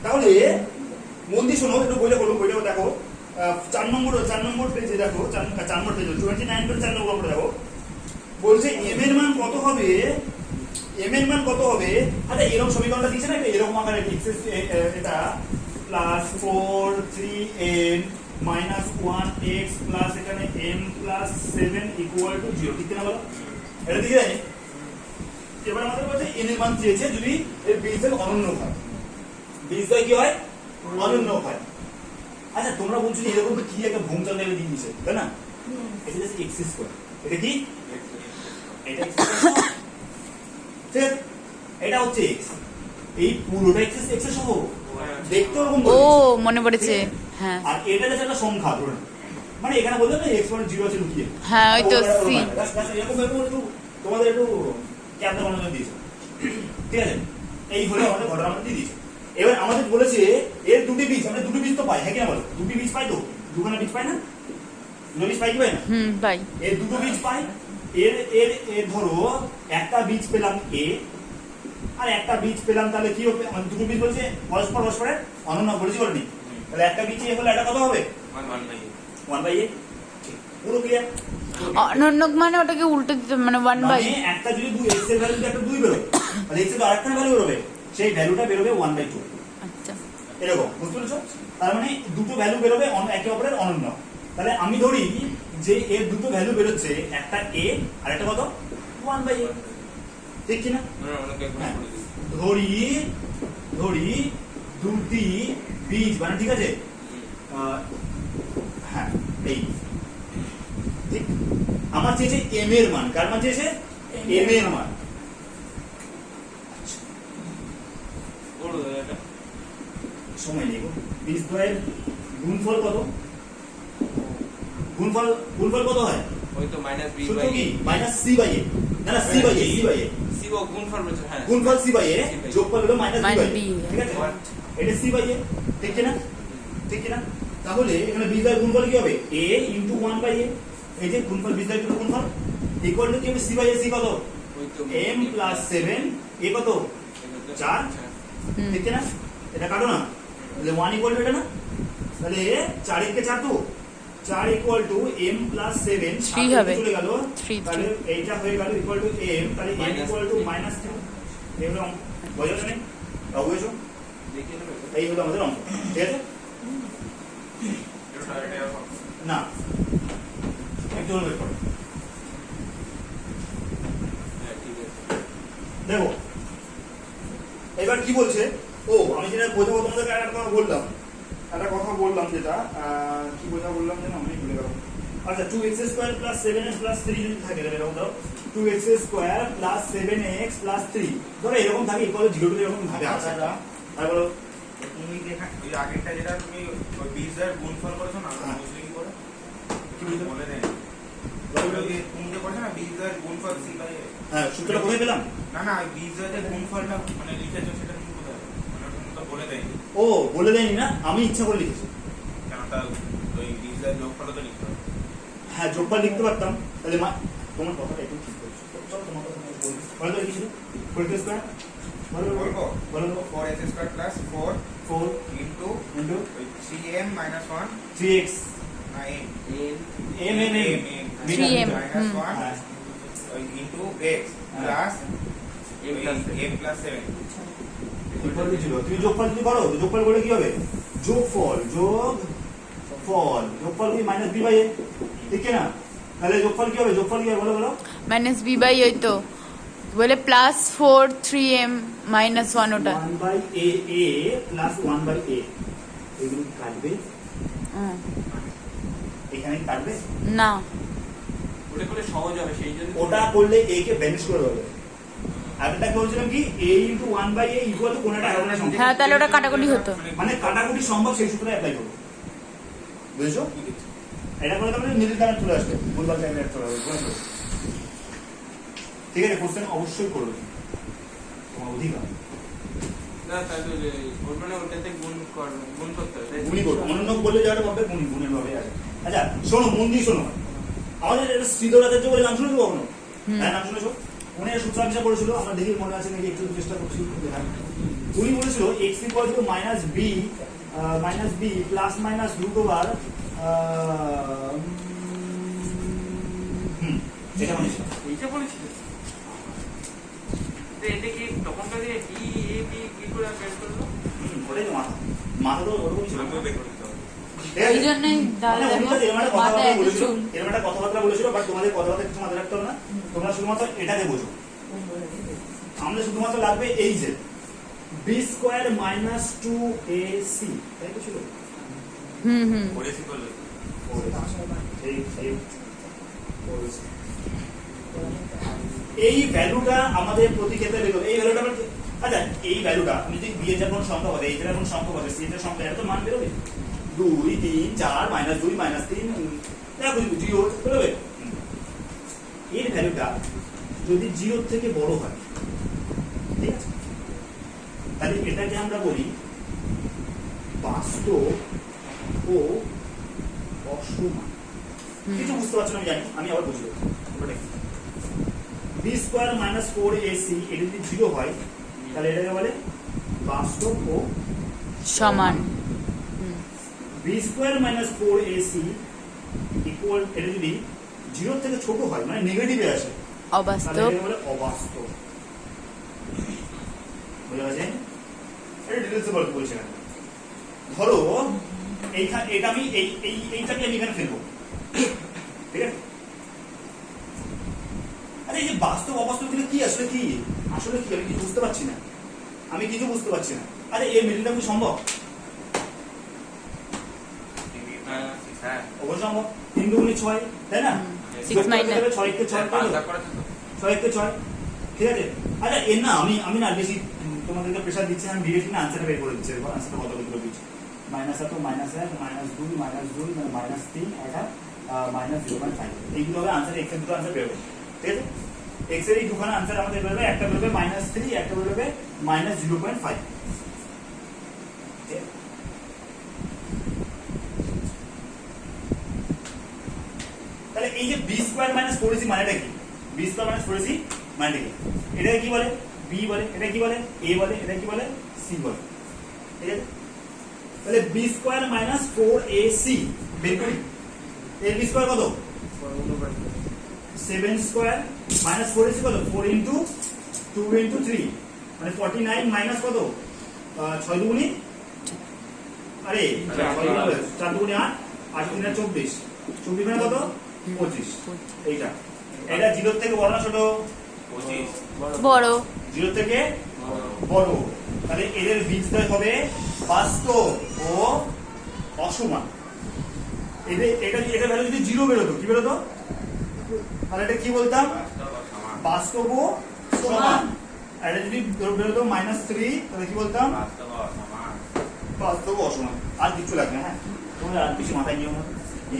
তাহলে মন দিয়ে শোনো একটু বইটা বলো বইটা দেখো 4 নম্বর পেজে দেখো 4 নম্বর পেজ 29 পেজ 4 নম্বর পড়ে দেখো বলছে m এর মান কত হবে, m এর মান কত হবে, আচ্ছা এরকম সমীকরণটা দিয়েছে না এরকম আকারে এটা plus 4 3m minus 1x plus এখানে m প্লাস 7 ইকুয়াল টু 0, ঠিক না বলো? এটা দিকে জানি। এবার আমাদের বলছে n এর মান চেয়েছে যদি এর বীজের অনন্য হয়, বীজদ্বয় কি হয়, অনন্য হয়। আচ্ছা তোমরা বলছো যে এরকম কি একটা ভূমচন্দ্র এর দিন দিছে, তাই না? এটা জাস্ট x স্কয়ার, এটা কি, এটা x স্কয়ার, ঠিক, এটা হচ্ছে x, এই পুরোটা x এর সহ দেখতে ওরকম ও বলেছে। মনে পড়েছে, হ্যাঁ আর এটা হচ্ছে একটা সংখ্যা ধরুন, মানে এখানে বললাম না x 0 আছে লুকিয়ে, হ্যাঁ ওই তো ওরা- সি ওরা- এরকম এরকম একটু তোমাদের একটু ক্যাপটা বানানো দিয়েছে, ঠিক আছে? এই হলো আমাদের ঘটনা আমরা দিয়ে দিয়েছে। এবার আমাদের বলেছে এর দুটি বীজ, আমরা দুটো বীজ তো পাই, হ্যাঁ কি না বলো? দুটি বীজ পাই তো, দুখানা বীজ পাই না, দুটো বীজ পাই কি পাই না? বাই এর দুটো বীজ পাই, এর এর এর ধরো একটা বীজ পেলাম a আর একটা বীজ পেলাম, তাহলে কি হবে, মানে দুটো বীজ বলছে পরস্পরের অনন্য, বলেছি বলেনি? তাহলে একটা বীজ এ হলে এটা কত হবে, 1/a, ঠিক, পুরো ক্লিয়ার। অনন্য মানে ওটাকে উল্টে দিতে, মানে 1/, মানে একটা যদি x এর ভ্যালু একটা 2 বেরোবে, তাহলে x এর আরেকটা ভ্যালু বেরোবে, সেই ভ্যালুটা বেরোবে 1/2, আচ্ছা এরকম, বুঝতে পেরেছো? তার মানে দুটো ভ্যালু বেরোবে একে অপরের অনন্য। তাহলে আমি ধরি যে এর দুটো ভ্যালু বেরোচ্ছে, একটা a আর একটা কত, 1/a, ঠিক কি না? হ্যাঁ। ধরি ধরি দুটি বীজ, মানে ঠিক আছে, হ্যাঁ এই ঠিক, আমার চেয়েছে m এর মান, কার মান চেয়েছে, m এর মান। সময় নেই গো, বীজদ্বয়ের গুণফল কত, গুণফল গুণফল কত হয়, ওই তো মাইনাস বি সূত্র বাই কি, মাইনাস c বাই a, না না c by a, c by a, C ও গুণফল বলছে, হ্যাঁ গুণফল c বাই a যোগফল হলো minus b by B, a, ঠিক আছে? এটা c বাই a, ঠিক কি না, ঠিক কি না? তাহলে এখানে বীজদ্বয়ের গুণফল কি হবে, a ইনটু 1/a, এই যে গুণফল বীজদ্বয়ের গুণফল ইকুয়াল টু কি হবে, c বাই a, c কত, ওই তো m প্লাস 7, a কত, 4, ঠিক কি না? এটা কাটো না, তাহলে 1 ইকুয়াল টু এটা না, তাহলে 4 কে 4 তো 4 ইকুয়াল টু m প্লাস 7, 3 হবে। চলে গেল, 3, তাহলে এইটা হয়ে গেল ইকুয়াল টু m, তাহলে m Minus equal to minus 3, এই হলো অঙ্ক, বুঝছো না? বুঝছো? দেখিয়ে দেবে তো? এই হলো আমাদের অঙ্ক, ঠিক আছে? না একটু ওয়েট করো, হ্যাঁ ঠিক আছে। দেখো এবার কি বলছে, ও আমি যেটা বোঝাবো তোমাদেরকে একটা কথা বললাম, যেটা কি বললাম যেন আমি ভুলে গেলাম। আচ্ছা 2x square plus 7x plus 3 যদি থাকে, তাহলে এরকম ধরো 2x square plus 7x plus 3, ধরো এরকম থাকে, ইকুয়াল 0 টু এরকম ভাবে আসে, আর বলো তুমি দেখা ওই আগেরটা যেটা তুমি ওই বীজের গুণফল করেছো না, হ্যাঁ। বুঝলে কি করে, কি বুঝলে? বলে দেন তুমি যে করেছো না বীজের গুণফল c বাই a, হ্যাঁ সূত্রটা কোথায় পেলাম, না না ওই বীজের যে গুণফলটা মানে লিখেছো সেটা তুমি কোথায়, মানে তুমি তো বলে দেয়নি, ও বলে দেয়নি না, আমি ইচ্ছা করে লিখেছি। কেন তা ওই বীজের যোগফল তো লিখতে হবে। হ্যাঁ যোগফল লিখতে পারতাম, তাহলে তোমার কথাটা একটু ঠিক করছো, চলো তোমার কথা আমি বলি, বলো তো কি ছিল, 4x স্কয়ার বলো বলবো বলো 4x square plus 4 4 into into ওই 3m minus 1 3x M m 3m, minus 1 হ্যাঁ into x plus m plus 7 equal to 0, তুমি যোগফল যদি করো, তো যোগফল করলে কি হবে, যোগফল যোগফল কি মাইনাস b বাই a, ঠিক কি না? তাহলে যোগফল কি হবে, বলো বলো, মাইনাস বি বাই, ওই তো বলে প্লাস 4 3m মাইনাস 1, ওটা 1 by a plus 1 by a, এগুলো কি কাটবে, এখানে কি কাটবে, না ওটা করে সহজ হবে, সেই জন্য ওটা করলে a কে ভ্যানিশ করে দেবে। আগেরটা কি বলছিলাম কি, a into 1 by a equal to কোনটা একটা সংখ্যা, হ্যাঁ তাহলে ওটা কাটাকুটি হতো, মানে কাটাকুটি সম্ভব সেই সূত্রে অ্যাপ্লাই করব, বুঝছো? এটা করে তাহলে মিডল টার্ম চলে আসবে, ভুলভাল টাইমে চলে আসবে, বুঝছো? ঠিক আছে, কোশ্চেন অবশ্যই করবে, তোমার অধিকার, না তাহলে ওর মানে ওটাতে গুণ করতে হবে, গুণই করবো, অনন্য বললে যারা ভাববে গুণের ভাবে আছে। আচ্ছা শোনো, মন দিয়ে শোনো, আমাদের এটা শ্রীধরাচার্য বলে নাম শুনেছো কখনো? হ্যাঁ নাম শুনেছো, উনি সূত্র আবিষ্কার করেছিল, আমরা দেখি মনে আছে নাকি, একটু চেষ্টা করছি। উনি বলেছিল x equal to minus b plus minus root over, এটা মানে নিচে বলেছিল তো এটা কি তখনকার দিনে ডি এ বি কি করে বের করলো ওটাই তো মাথা মাথা তো ওরকমই ছিল আমাকেও বের করতে হবে ঠিক আছে? ওই জন্যই দাদা মানে ওর কাছে এরকম একটা মাথায় কথাবার্তা এত বলেছিল, চুল। এরকম একটা কথাবার্তা বলেছিল, বাট তোমাদের কথাবার্তা কিছু মাথায় রাখতে হবে না, তোমরা শুধুমাত্র এটাকে বোঝো। আমাদের শুধুমাত্র লাগবে এই যে b square minus two a c, তাই তো ছিল? হুম পড়েছি বললো এই ভ্যালুটা আমাদের প্রতি ক্ষেত্রে বের করবে। এই ভ্যালুটা আচ্ছা, এই ভ্যালুটা আমি যদি বি এর যখন সংখ্যা বলে, এই যখন সংখ্যা বলে, সি এর সংখ্যা, এটা তো মান বেরোবে 2 3 4 -2 -3 দেখো জিরো বেরোবে। এর ভ্যালুটা যদি 0 থেকে বড় হয়, ঠিক আছে, তাহলে এটাকে আমরা বলি বাস্তব ও অসমান। কিছু বুঝতে পারছো না আমি জানি, আমি আবার বুঝবো। বি স্কোয়ার মাইনাস 4ac এটা যদি 0 হয় তাহলে এটাকে বলে বাস্তব ও সমান। B square minus 4ac equal, এটা যদি 0 থেকে ছোট হয় মানে নেগেটিভে আসে তাহলে অবাস্তব। এটাকে বলে অবাস্তব। বুঝা গেছে? এটা ডিটেলসে বলছি না। ধরো এইখানে এটা আমি এইটাকে আমি এখানে ফেলবো, ঠিক আছে? আরে এই যে বাস্তব অবাস্তব কিন্তু কি আসলে কি আমি কিছু বুঝতে পারছি না, আরে এর মিডিলটা কি সম্ভব? হ্যাঁ অবশ্যই সম্ভব। 3 দুগুণে 6, তাই না? 6 9 6 কে 6 আলাদা করা তো 6 কে 6, ঠিক আছে? আচ্ছা এর না আমি না বেশি তোমাদেরকে প্রেসার দিচ্ছি না, আমি ডিরেক্টলি না আনসারটা বের করে দিচ্ছি। এরপর আনসারটা কত করে দিচ্ছি, মাইনাস এত মাইনাস 1 -2 -2 -3 এটা -0.5, এইগুলো হবে আনসার। এক্স এর দুটো আনসার বের হবে, ঠিক আছে? এক্স এর এই দুখানা আনসার আমাদের বের হবে, একটা বের হবে -3, একটা বের হবে -0.5। তাহলে এই যে বি স্কোয়ার মাইনাস 4ac মানেটা কি? বি স্কোয়ার মাইনাস 4ac মানেটা কি? এটাকে কি বলে? বি বলে, এটা কি বলে? এ বলে, এটা কি বলে? সি বলে, ঠিক আছে? তাহলে বি স্কোয়ার মাইনাস 4ac বের করি। এর বি স্কোয়ার কত? 7 স্কোয়ার মাইনাস 4ac কত? 4 ইন্টু 2 ইন্টু 3 মানে 49 মাইনাস কত? 6 দুগুণে, আরে 4 দুগুণে 8, 8 দুগুণে 24, 24 মানে কত? 25। এইটা এটা 0 থেকে বড় না ছোট? 25 বড়। 0 থেকে বড়। তাহলে এদের বীজদ্বয় হবে বাস্তব ও অসমান। এটা ভ্যালু যদি 0 বেরোতো, কি বেরোতো? তাহলে এটা কি বলতাম? বাস্তব ও সমান। আর এটা যদি বেরোতো -3 তাহলে কি বলতাম? বাস্তব ও অসমান। আর কিছু লাগবে, হ্যাঁ তোমরা আর বেশি মাথায় নিও না,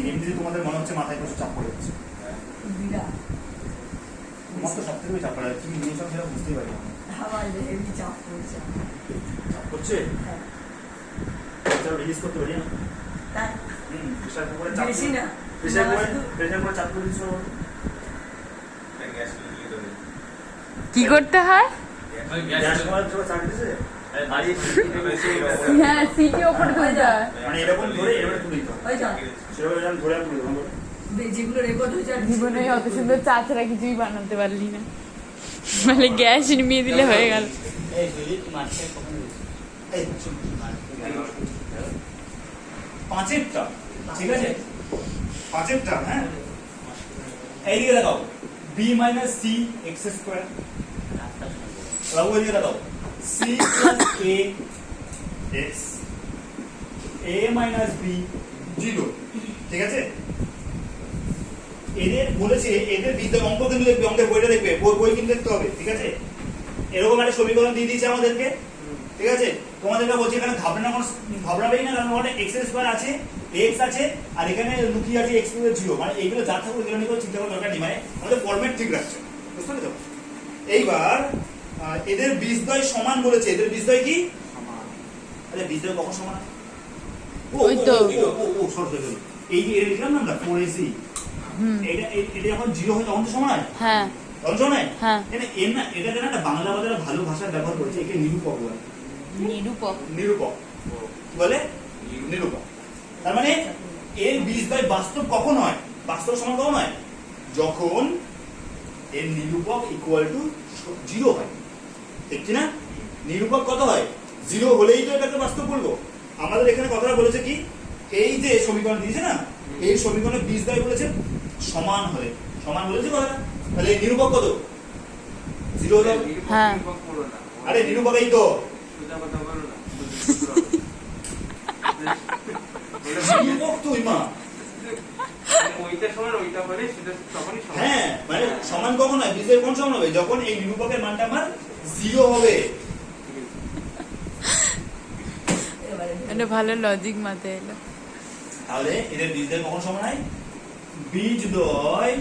এমনিতে তোমাদের মনে হচ্ছে মাথায় কিছু চাপ পড়ে যাচ্ছে। বিরাট তোমার তো সব থেকে চাপ পড়ে যাচ্ছে, তুমি নিয়েছো সেটা বুঝতেই পারি না। আমার হেভি চাপ পড়ছে। চাপ করছে, হ্যাঁ, চলো রিলিজ করতে পারি না। তাই প্রেশার কুকারে চাপ বেশি না প্রেশার কুকারে চাপ করে দিচ্ছ। গ্যাস লিক হবে কি করতে হয়? গ্যাস কুকারে চাপ দিতেছে, হ্যাঁ, সিটি ওপর তুলতে হয়। মানে এরকম ধরে এভাবে তুলে দিতে হবে, ওই যা সেভাবে এরকম ধরে তুলে দেবো। যেগুলো রেকর্ড হয়েছে আর জীবনে অত সুন্দর চা ছাড়া কিছুই বানাতে পারলি না, মানে গ্যাস নিমিয়ে দিলে হয়ে গেল। এই সুজিত মাছটা কখন দিয়েছিস? এই পাঁচেরটা, ঠিক আছে? পাঁচেরটা, হ্যাঁ এইদিকে দেখাও, b minus c x square, বাবু এইদিকে দেখাও, c plus a x, a minus b 0, ঠিক আছে? এদের বলেছে এদের বিদ্যা অঙ্ক কিন্তু দেখবে, অঙ্কের বইটা দেখবে, বই কিন্তু দেখতে হবে, ঠিক আছে? এরকম একটা সমীকরণ দিয়ে দিয়েছে আমাদেরকে, ঠিক আছে? তোমাদেরকে বলছি এখানে ঘাবড়াবেই না, কারণ ওখানে এক্স স্কোয়ার আছে, এক্স আছে, আর এখানে লুকিয়ে আছে এক্স টু 0, মানে এইগুলো যা থাকবে এগুলো নিয়ে চিন্তা করার দরকার নেই, মানে আমাদের ফরম্যাট ঠিক রাখছে, বুঝতে পেরেছো? এইবার এদের বীজদ্বয় সমান বলেছে, এদের বীজদ্বয় কি সমান? আরে বীজদ্বয় কখন সমান? ওই তো। সরি, এই যে এটা লিখলাম না আমরা 4ac, এটা যখন 0 হয় তখন তো সমান হয়, হ্যাঁ তখন সমান হয়। হ্যাঁ। এটা না একটা বাংলা বাজারে ভালো ভাষা ব্যবহার করছে, একে নিরূপক বলে। নিরূপক। নিরূপক কি বলে? নিরূপক। তার মানে এর বীজদ্বয় বাস্তব কখন হয়? বাস্তব সমান কখন হয়? যখন এর নিরূপক ইকুয়াল টু 0 হয়, ঠিক কি না? নিরূপক কত হয়? 0 হলেই তো এটাকে বাস্তব বলবো। আমাদের এখানে কথাটা বলেছে কি, এই যে সমীকরণ দিয়েছে না, এই সমীকরণে বীজদ্বয় বলেছে সমান হলে, সমান বলেছে কথাটা, তাহলে এই নিরূপক কত? 0 হলো। হ্যাঁ। আরে নিরূপক এই তো সোজা কথা বলো না। নিরূপক তুই মা। ওইটা সমান ওইটা বলে সেটা তখনই সমান। হ্যাঁ, মানে সমান কখন হয়? বীজের কোন সমান হবে? যখন এই নিরূপকের মানটা আমার 0 হবে। এটা ভালো লজিক মাথায় এলো। তাহলে এদের বীজদ্বয় কখন সমান হয়? বীজদ্বয়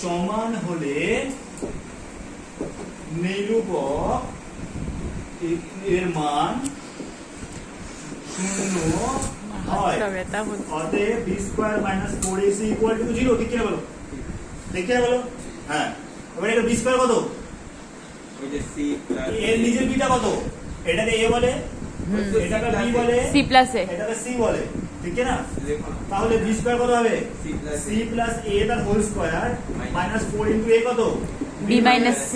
সমান হলে নিরূপক এর মান 0 হয়। হাতটা ব্যথা হচ্ছে। অতএব b square minus 4ac equal to 0, ঠিক কিনা বলো? ঠিক কিনা বলো? হ্যাঁ, এবার এটা b স্কয়ার কত? ওই যে সি প্লাস এর নিজের বিটা কত? এটাকে a বলে, এটাকে b বলে, সি প্লাস এ। এটাকে c বলে, ঠিক কিনা? লেখো না। তাহলে b স্কয়ার কত হবে? C plus c plus a তার whole square minus 4 into a কত? B minus C।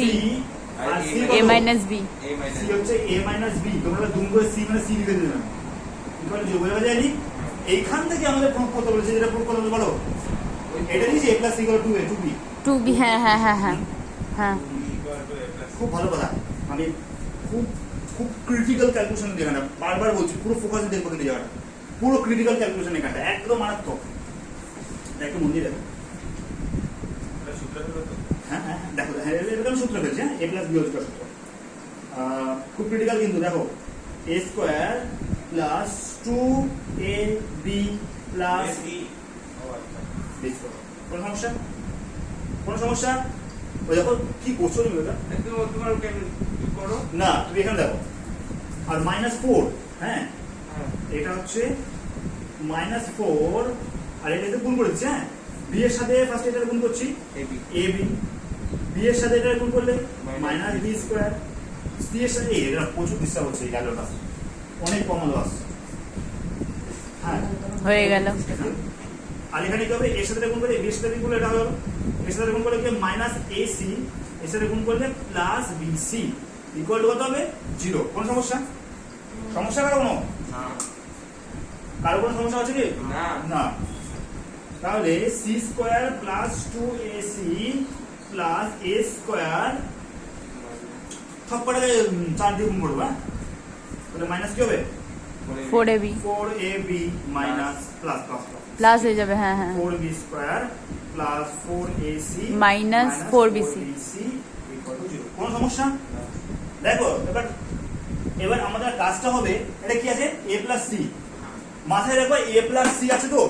আর c এ কত? Minus B. A minus c হচ্ছে a মাইনাস b। তোমরা দুম করে c মানে c লিখে দিলাম। ইকুয়াল টু বোঝা যায়নি? এইখান থেকে আমাদের প্রুফ করতে বলেছে, যেটা প্রুফ করতে বলো। এটা দিয়েছে a plus c equal to a, 2b। 2b, হ্যাঁ হ্যাঁ হ্যাঁ হ্যাঁ হ্যাঁ। খুব ভালো কথা। আমি খুব খুব ক্রিটিক্যাল ক্যালকুলেশন জায়গাটা বারবার বলছি, পুরো ফোকাসে দেখবো কিন্তু জায়গাটা পুরো ক্রিটিক্যাল ক্যালকুলেশন এখানটা একদম মারাত্মক। একটু মন্দির দেখো। হ্যাঁ হ্যাঁ হ্যাঁ, দেখো হ্যাঁ, এরকম সূত্র ফেলছে, হ্যাঁ, a plus b whole square সূত্র। খুব ক্রিটিক্যাল কিন্তু দেখো, a square plus 2ab plus b square. কোন সমস্যা? কোন সমস্যা? ওই দেখো কি করছো তুমি ওটা? একদম তোমার কেন করো না, তুমি এখানে দেখো, আর মাইনাস 4, হ্যাঁ, হ্যাঁ এটা হচ্ছে মাইনাস 4, আর এটাতে গুণ করেছি, হ্যাঁ, বি এর সাথে ফার্স্ট এটা গুণ করছি, এবি এ বি, বি এর সাথে এটা গুণ করলে Minus minus b square, c এর সাথে এটা প্রচুর ডিস্টার্ব হচ্ছে, এই গেলটা অনেক কম লস। হ্যাঁ, হয়ে গেল। আর এখানে কি হবে? এর সাথে গুণ করলে বি এর সাথে গুণ করলে এটা হবে, এর সাথে গুণ করলে কি মাইনাস এ সি, এর সাথে গুণ করলে plus b c equal to কত হবে? 0। কোন সমস্যা? সমস্যা কারো কোনো? না কারো কোনো সমস্যা আছে কি? না না। তাহলে c square plus 2ac plus a square সব কটাকে 4 দিয়ে গুণ করবো, হ্যাঁ, তাহলে মাইনাস কি হবে? 4ab 4ab minus plus plus plus হয়ে যাবে, হ্যাঁ হ্যাঁ। 4b square plus 4ac Minus 4bc equal to 0। কোন সমস্যা? দেখো এবার এবার আমাদের কাজটা হবে, এটা কি আছে? a প্লাস c, মাথায় রাখো a প্লাস c আছে তো,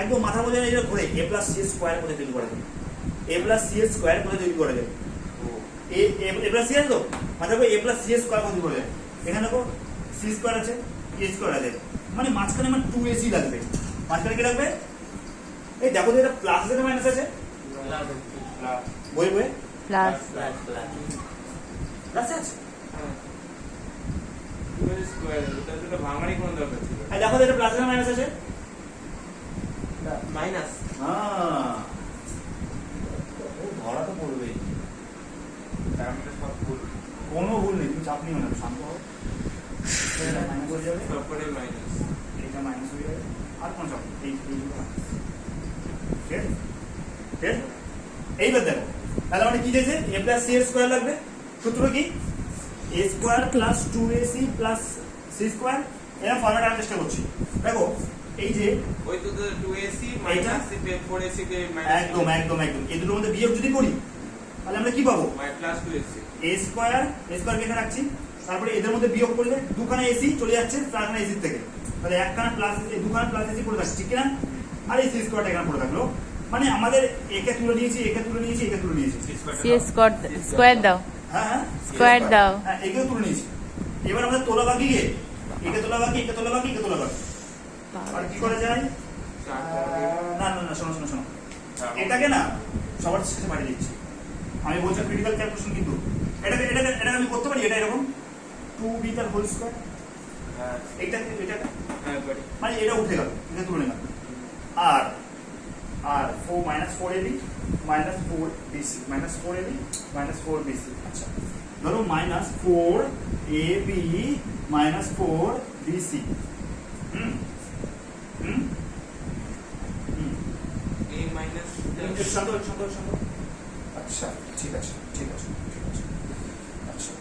একদম মাথা বোঝা এটা ঘুরে a প্লাস c স্কয়ার করে তৈরি করা যাবে, a প্লাস c স্কয়ার করে তৈরি করা যাবে, a প্লাস c আছে তো, মাথা রাখো a প্লাস c স্কয়ার করে তৈরি করা যাবে। এখানে দেখো c স্কয়ার আছে, a স্কয়ার আছে, মানে মাঝখানে আমার 2ac লাগবে। মাঝখানে কি লাগবে? এই দেখো তো, এটা প্লাস আছে না মাইনাস আছে? বই বই প্লাস প্লাস আছে। স্কয়ার ওটা ভাঙারই কোনো দরকার ছিল এই দেখো তো, এটা প্লাস আছে না মাইনাস আছে? মাইনাস হ্যাঁ, ও ধরা তো পড়বেই, তার মানে সব ভুল কোনো ভুল নেই, তুমি চাপ নিও না, শান্ত হও। এটা মাইনাস হয়ে যাবে, সব করে মাইনাস এটা মাইনাস হয়ে যাবে, আর কোনো চাপ নেই, এই দুটো minus। ঠিক আছে? ঠিক আছে? এইবার দেখো, তাহলে মানে কি দিয়েছে? a প্লাস c এর স্কয়ার লাগবে। সূত্র কি? a square plus 2ac plus c square. এরা ফরম্যাট আনার চেষ্টা করছি। দেখো এই যে ওই তো 2ac মাইনাস 4ac কে মাইনাস একদম একদম একদম এই দুটোর মধ্যে বিয়োগ যদি করি, তাহলে আমরা কি পাবো? প্লাস 2ac a স্কয়ার এখানে রাখছি, তারপরে এদের মধ্যে বিয়োগ করলে দুখানা এসি চলে যাচ্ছে চারখানা এসি থেকে, তাহলে একখানা প্লাস দুখানা প্লাস এসি পড়ে থাকছে, ঠিক না? আর এই সি স্কয়ারটা এখানে পড়ে থাকলো, মানে আমাদের একে তুলে নিয়েছি, একে তুলে নিয়েছি, একে তুলে নিয়েছি। সি স্কোয়ার দাও, হ্যাঁ হ্যাঁ, স্কয়ার দাও। হ্যাঁ, একেও তুলে নিয়েছি। এবার আমাদের তোলা বাকি কে? একে তোলা বাকি, একে তোলা বাকি, একে তোলা বাকি। আর কি করা যায়? না না না, শোনো শোনো শোনো, এটাকে না সবার শেষে পাঠিয়ে দিচ্ছি। আমি বলছি ক্রিটিক্যাল ক্যালকুলেশন, কিন্তু এটাকে এটাকে এটাকে আমি করতে পারি, এটা এরকম 2b তার হোল স্কয়ার, এটা এটা হ্যাঁ বাট মানে এটা উঠে গেল, এটা তুলে নিলাম, আর আর minus four AB minus four BC minus four AB minus four BC. আচ্ছা ধরো minus four A B minus four BC. হুম হুম a মাইনাস শান্ত শান্ত শান্ত। আচ্ছা ঠিক আছে ঠিক আছে ঠিক আছে। আচ্ছা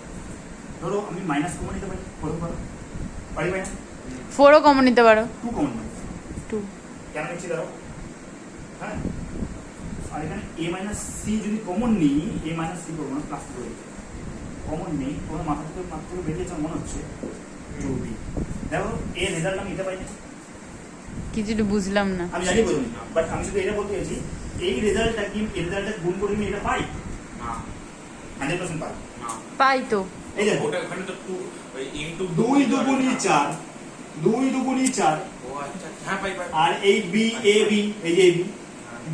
ধরো আমি মাইনাস কমন নিতে পারি, প্রথম পারো পারি ভাই না? 4ও কমন নিতে পারো। 2 কমন নেই 2 কেন নিচ্ছি দাঁড়াও। হ্যাঁ আর এখানে এ মাইনাস সি যদি কমন নিই, এ মাইনাস সি করবো না, প্লাস করে কমন নেই, তোমার মাথা থেকে মাত্র বেরিয়েছে মনে হচ্ছে 2b। দেখো এর রেজাল্ট আমি এটা পাই না, কিছুটা বুঝলাম না। আমি জানি বলুন, বাট আমি শুধু এটা বলতে চাইছি এই রেজাল্টটা কি, এই রেজাল্টটা গুণ করে আমি এটা পাই না 100% পাই। না পাই তো। এই দেখো ওটা ওখানে তো 2 ওই ইনটু 2 দুগুণী 4, 2 দুগুণী 4 ও আচ্ছা হ্যাঁ পাই পাই আর এই বি এ বি, এই যে বি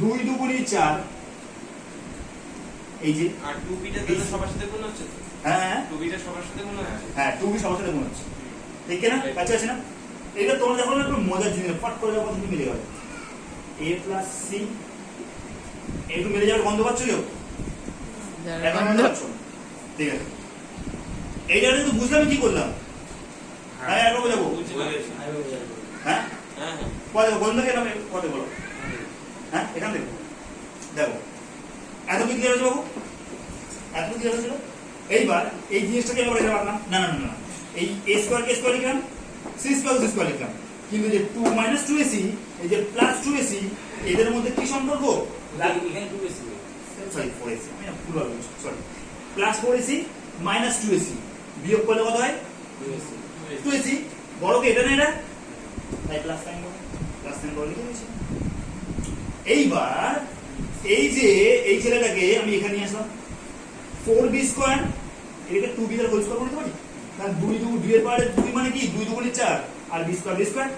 2 দুগুণী 4, এই যে আর 2b টা তাহলে সবার সাথে গুণ হচ্ছে তো? হ্যাঁ 2b টা সবার সাথে গুণ হচ্ছে? হ্যাঁ 2b সবার সাথে গুণ হচ্ছে, ঠিক না? কাছে আছে না? এটা তোমরা দেখো না, একটু মজার জিনিস, ফট করে যখন তুমি মিলে যাবে a প্লাস সি, একটু মিলে যাবে, গন্ধ পাচ্ছ কেউ? এখন গন্ধ পাচ্ছ না? ঠিক আছে, এইটা তো বুঝলাম কি করলাম। হ্যাঁ একবার বোঝাবো। বুঝতে পেরেছি হ্যাঁ হ্যাঁ হ্যাঁ কত গন্ধ কেন কত বলো? হ্যাঁ এখান থেকে দেখো এত কি ক্লিয়ার হয়েছে বাবু? এত কি ক্লিয়ার হয়েছিল? এইবার এই জিনিসটাকে আমরা এটা পারলাম না না না না, এই a স্কয়ার কে স্কয়ার লিখলাম, c স্কয়ার c স্কয়ার লিখলাম, কিন্তু যে 2 - 2ac এই যে প্লাস 2ac এদের মধ্যে কি সম্পর্ক? এখানে 2 এসে সরি 4ac, আমি না ভুল বলছি, sorry plus 4ac minus 2ac বিয়োগ করলে কত হয়? 2 এসে 2ac বড় কি এটা না এটা? তাই প্লাস সাইন করো, প্লাস সাইন করে লিখে দিয়েছি। এইবার এই যে এই ছেলেটাকে আমি এখানে নিয়ে আসলাম 4b স্কয়ার, এটাকে 2b এর হোল স্কয়ার করতে পারি, কারণ 2 2 এর পাওয়ারে 2 মানে কি 2 দুগুণে 4 আর b স্কয়ার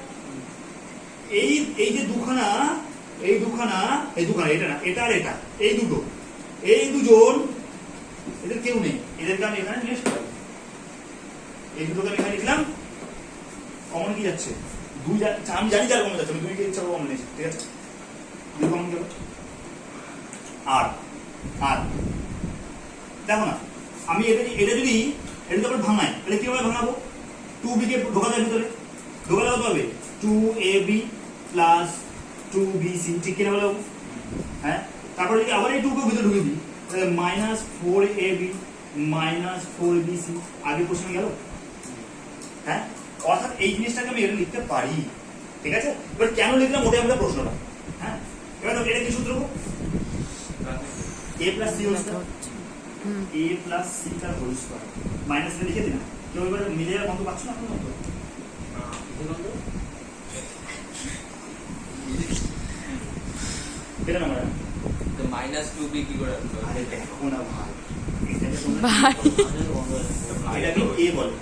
এই যে দুখানা এটা না, এটা আর এটা, এই দুজন এদের কেউ নেই, এদেরকে আমি এখানে নিয়ে আসতে পারি। এই দুটোকে আমি এখানে লিখলাম, কমন কি যাচ্ছে? 2 আমি জানি যার কমন যাচ্ছে, আমি 2 কে ইচ্ছা করে কমন নিয়েছি, ঠিক আছে 2 কমন গেল। আর দেখো না, আমি এটা যদি আবার ভাঙাই তাহলে কিভাবে ভাঙাবো? 2b কে ঢোকা যায় ভিতরে, ঢোকালে কত হবে? 2ab প্লাস 2bc, ঠিক কিনা বলো? হ্যাঁ তারপরে যদি আবার এই 2 কে ভিতরে ঢুকিয়ে দিই তাহলে মাইনাস 4ab মাইনাস 4bc, আগে কোশ্চেন গেল। হ্যাঁ অর্থাৎ এই জিনিসটাকে আমি এটা লিখতে পারি, ঠিক আছে? এবার কেন লিখলাম ওটাই আমাদের প্রশ্নটা। হ্যাঁ এবার এটা কি সূত্র? a plus c whole square, a plus c তার হোল স্কয়ার মাইনাস এ লিখে দিন। কেউ এবার মিলে যাওয়ার মতো পাচ্ছ না আপনার মতো? এটা না মানে তো মাইনাস 2b কি করে আসবে? আরে দেখো না ভাই, ভাই এটাকে a বলে,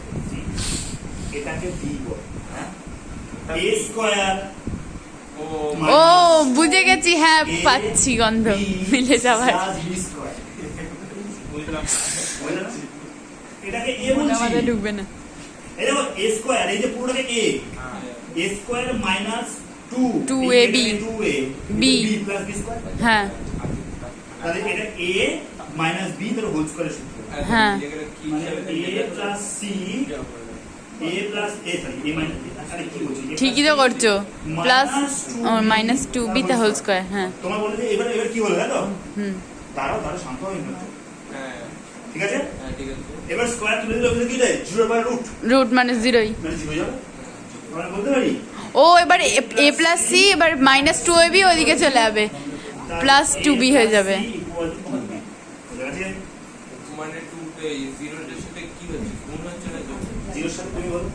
এটাকে b বলে। হ্যাঁ a স্কয়ার ও ও বুঝে গেছি, হ্যাঁ পাচ্ছি গন্ধ মিলে যাওয়ার। বুঝলাম বুঝলে না? এটাকে a মনে বলছি, আমাদের ঢুকবে না। এই দেখো a স্কয়ার, এই যে পুরোটাকে a, হ্যাঁ a square minus 2 2ab b plus b square, হ্যাঁ তাহলে এটা a মাইনাস b তার হোল স্কয়ারের সূত্র, হ্যাঁ। কি মানে হিসাবে a plus c a plus a sorry a minus আরে কি বলছি, a ঠিকই তো plus c করছো, প্লাস মাইনাস 2b তা হোল স্কয়ার। স্কয়ার। হ্যাঁ তোমার বলে যে এবার কি বলে দেখো, হুম দাঁড়াও শান্ত হয়ে যাও, হ্যাঁ ঠিক আছে? হ্যাঁ ঠিক আছে এবার স্কয়ার তুলে দিলে ওখানে কি যায়? 0/√, রুট মানে 0ই। মানে 0 যাবে, আমরা বলতে পারি ও এবার a প্লাস c এবার মাইনাস 2ab ওইদিকে চলে যাবে, প্লাস 2b হয়ে যাবে। মানে 2 0 এর সাথে কি হচ্ছে? গুণ হচ্ছে না যোগ? 0 এর সাথে তুমি বলো